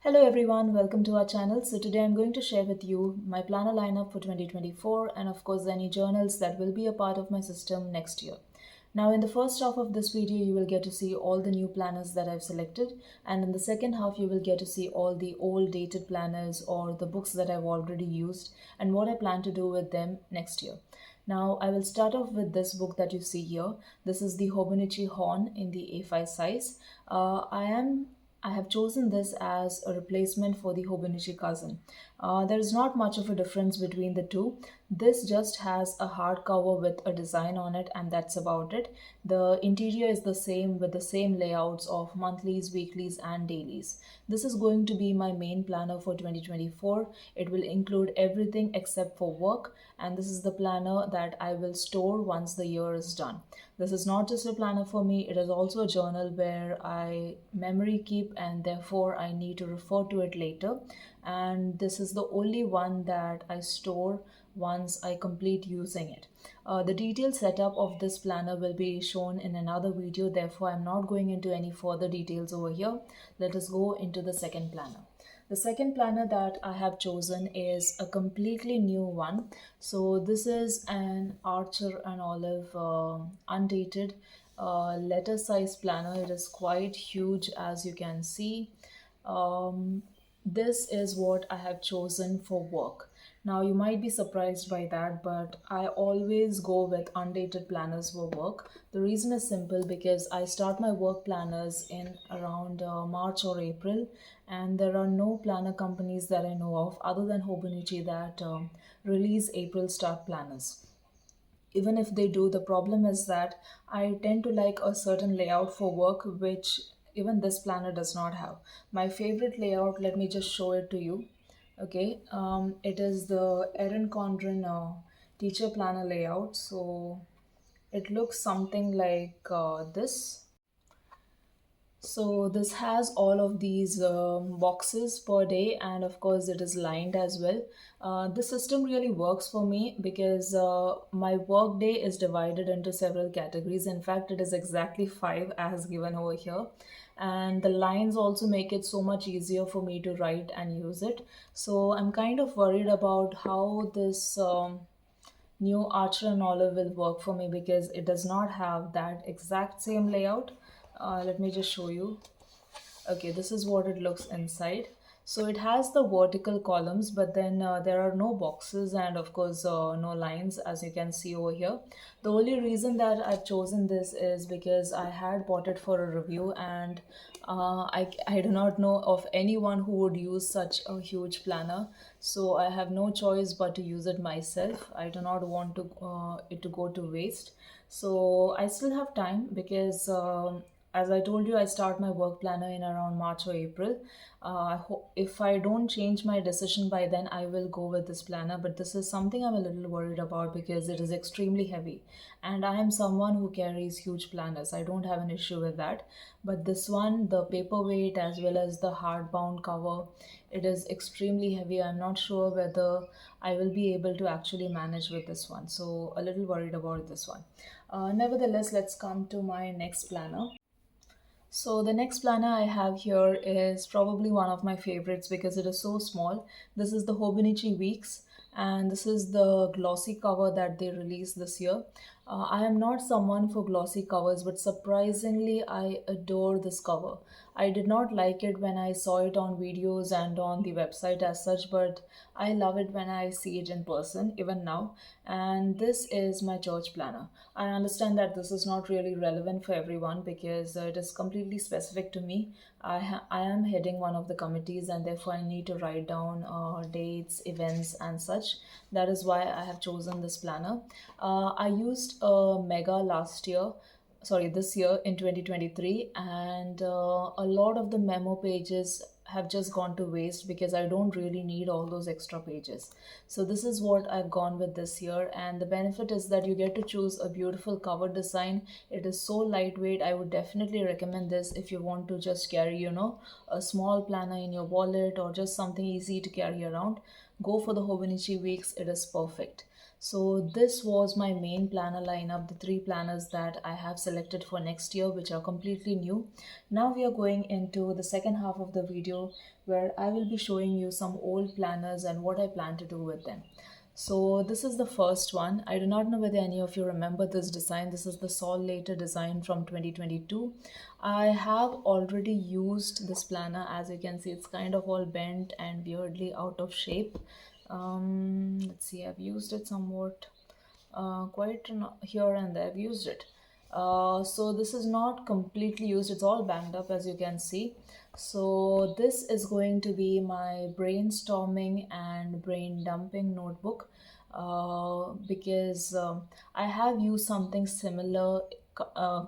Hello everyone, welcome to our channel. So today I'm going to share with you my planner lineup for 2024 and of course any journals that will be a part of my system next year. Now in the first half of this video you will get to see all the new planners that I've selected, and in the second half you will get to see all the old dated planners or the books that I've already used and what I plan to do with them next year. Now I will start off with this book that you see here. This is the Hobonichi HON in the A5 size. I have chosen this as a replacement for the Hobonichi cousin. There is not much of a difference between the two. This just has a hardcover with a design on it, and that's about it. The interior is the same with the same layouts of monthlies, weeklies, and dailies. This is going to be my main planner for 2024. It will include everything except for work, and this is the planner that I will store once the year is done. This is not just a planner for me, it is also a journal where I memory keep and therefore I need to refer to it later. And this is the only one that I store once I complete using it. The detailed setup of this planner will be shown in another video, therefore I'm not going into any further details over here. Let us go into the second planner. The second planner that I have chosen is a completely new one. So this is an Archer and Olive Undated letter size planner. It is quite huge, as you can see. This is what I have chosen for work. Now you might be surprised by that, but I always go with undated planners for work. The reason is simple, because I start my work planners in around March or April, and there are no planner companies that I know of other than Hobonichi that release April start planners. Even if they do, the problem is that I tend to like a certain layout for work, which even this planner does not have. My favorite layout, let me just show it to you. Okay, it is the Erin Condren teacher planner layout. So it looks something like this. So this has all of these boxes per day, and of course it is lined as well. This system really works for me because my work day is divided into several categories. In fact, it is exactly five as given over here. And the lines also make it so much easier for me to write and use it. So I'm kind of worried about how this new Archer and Olive will work for me, because it does not have that exact same layout. Let me just show you. Okay, this is what it looks inside. So it has the vertical columns, but then there are no boxes and of course no lines, as you can see over here. The only reason that I've chosen this is because I had bought it for a review, and I do not know of anyone who would use such a huge planner. So I have no choice but to use it myself. I do not want it to go to waste. So I still have time, because as I told you, I start my work planner in around March or April. If I don't change my decision by then, I will go with this planner. But this is something I'm a little worried about, because it is extremely heavy. And I am someone who carries huge planners. I don't have an issue with that. But this one, the paperweight as well as the hardbound cover, it is extremely heavy. I'm not sure whether I will be able to actually manage with this one. So a little worried about this one. Nevertheless, let's come to my next planner. So the next planner I have here is probably one of my favorites because it is so small. This is the Hobonichi Weeks, and this is the glossy cover that they released this year. I am not someone for glossy covers, but surprisingly I adore this cover. I did not like it when I saw it on videos and on the website as such, but I love it when I see it in person, even now. And this is my church planner. I understand that this is not really relevant for everyone, because it is completely specific to me. I am heading one of the committees, and therefore I need to write down dates, events, and such. That is why I have chosen this planner. I used a mega this year in 2023, and a lot of the memo pages have just gone to waste because I don't really need all those extra pages. So this is what I've gone with this year, and the benefit is that you get to choose a beautiful cover design. It is so lightweight. I would definitely recommend this if you want to just carry, a small planner in your wallet or just something easy to carry around. Go for the Hobonichi Weeks. It is perfect. So this was my main planner lineup, the three planners that I have selected for next year, which are completely new. Now we are going into the second half of the video where I will be showing you some old planners and what I plan to do with them. So this is the first one. I do not know whether any of you remember this design. This is the Sol Later design from 2022. I have already used this planner. As you can see, it's kind of all bent and weirdly out of shape. Let's see, I've used it somewhat quite here and there. I've used it. So this is not completely used, it's all banged up as you can see. So this is going to be my brainstorming and brain dumping notebook, because I have used something similar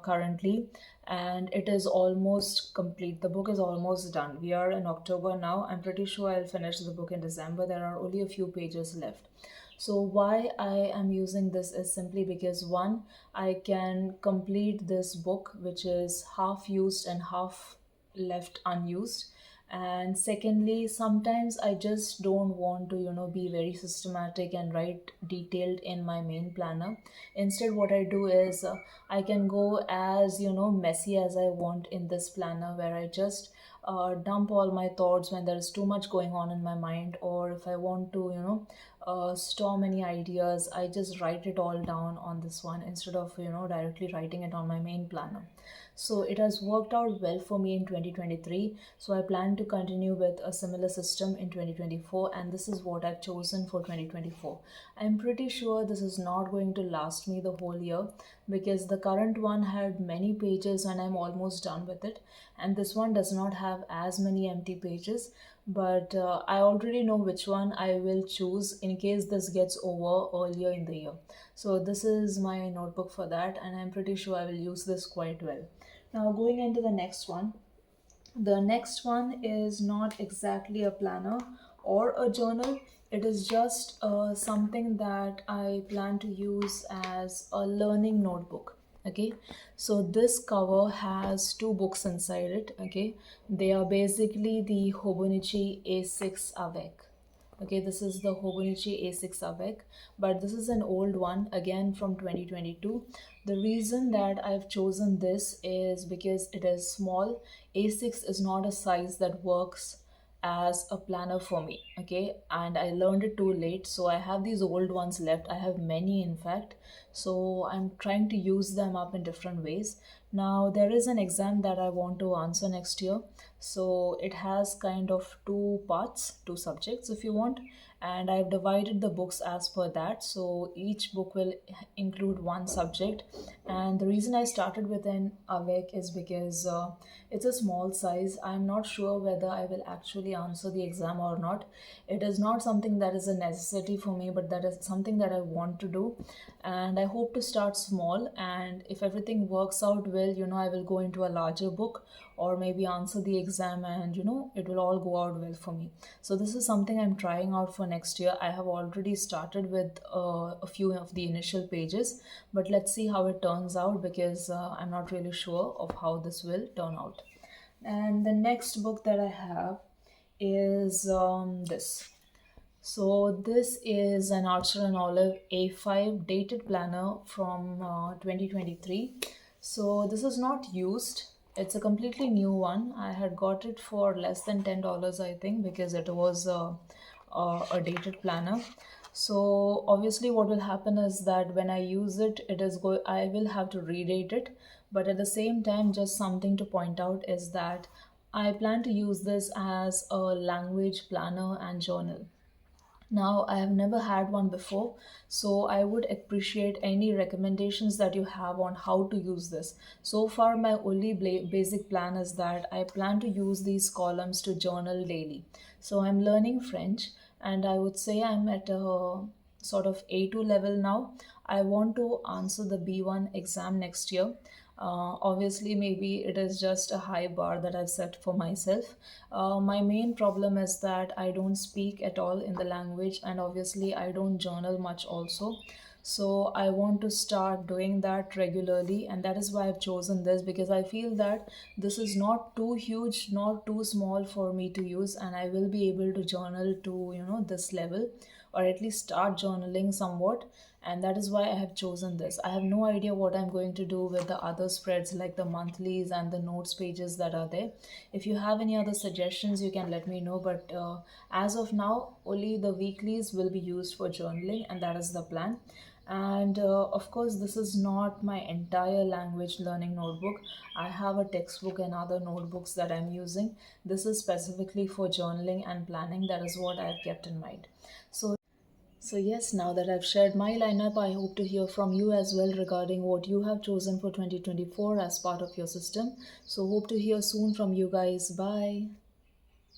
currently, and it is almost complete. The book is almost done. We are in October now. I'm pretty sure I'll finish the book in December. There are only a few pages left. So why I am using this is simply because one, I can complete this book which is half used and half left unused. And secondly, sometimes I just don't want to be very systematic and write detailed in my main planner. Instead, what I do is I can go as messy as I want in this planner, where I just dump all my thoughts when there is too much going on in my mind, or if I want to storm any ideas, I just write it all down on this one instead of directly writing it on my main planner. So it has worked out well for me in 2023. So I plan to continue with a similar system in 2024, and this is what I've chosen for 2024. I'm pretty sure this is not going to last me the whole year, because the current one had many pages and I'm almost done with it, and this one does not have as many empty pages. But I already know which one I will choose in case this gets over earlier in the year. So this is my notebook for that, and I'm pretty sure I will use this quite well. Now going into the next one. The next one is not exactly a planner or a journal. It is just something that I plan to use as a learning notebook. Okay, so this cover has two books inside it. Okay, they are basically the Hobonichi A6 Avec. Okay, this is the Hobonichi A6 Avec, but this is an old one again from 2022. The reason that I've chosen this is because it is small. A6 is not a size that works as a planner for me. Okay, and I learned it too late, so I have these old ones left. I have many, in fact, so I'm trying to use them up in different ways. Now there is an exam that I want to answer next year, so it has kind of two parts, two subjects if you want, and I've divided the books as per that. So each book will include one subject, and the reason I started with an Avec is because it's a small size. I'm not sure whether I will actually answer the exam or not. It is not something that is a necessity for me, but that is something that I want to do, and I hope to start small, and if everything works out well, I will go into a larger book, or maybe answer the exam, and it will all go out well for me. So this is something I'm trying out for next year. I have already started with a few of the initial pages, but let's see how it turns out, because I'm not really sure of how this will turn out. And the next book that I have is this. So this is an Archer and Olive A5 dated planner from 2023. So this is not used. It's a completely new one. I had got it for less than $10, I think, because it was a dated planner. So obviously what will happen is that when I use it, I will have to redate it. But at the same time, just something to point out is that I plan to use this as a language planner and journal. Now, I have never had one before, so I would appreciate any recommendations that you have on how to use this. So far, my only basic plan is that I plan to use these columns to journal daily. So I'm learning French, and I would say I'm at a sort of A2 level now. I want to answer the B1 exam next year. Obviously, maybe it is just a high bar that I've set for myself. My main problem is that I don't speak at all in the language, and obviously, I don't journal much also. So, I want to start doing that regularly, and that is why I've chosen this, because I feel that this is not too huge nor too small for me to use, and I will be able to journal to this level or at least start journaling somewhat. And that is why I have chosen this. I have no idea what I'm going to do with the other spreads, like the monthlies and the notes pages that are there. If you have any other suggestions, you can let me know. But as of now, only the weeklies will be used for journaling, and that is the plan. And of course, this is not my entire language learning notebook. I have a textbook and other notebooks that I'm using. This is specifically for journaling and planning. That is what I've kept in mind. So yes, now that I've shared my lineup, I hope to hear from you as well regarding what you have chosen for 2024 as part of your system. So hope to hear soon from you guys. Bye.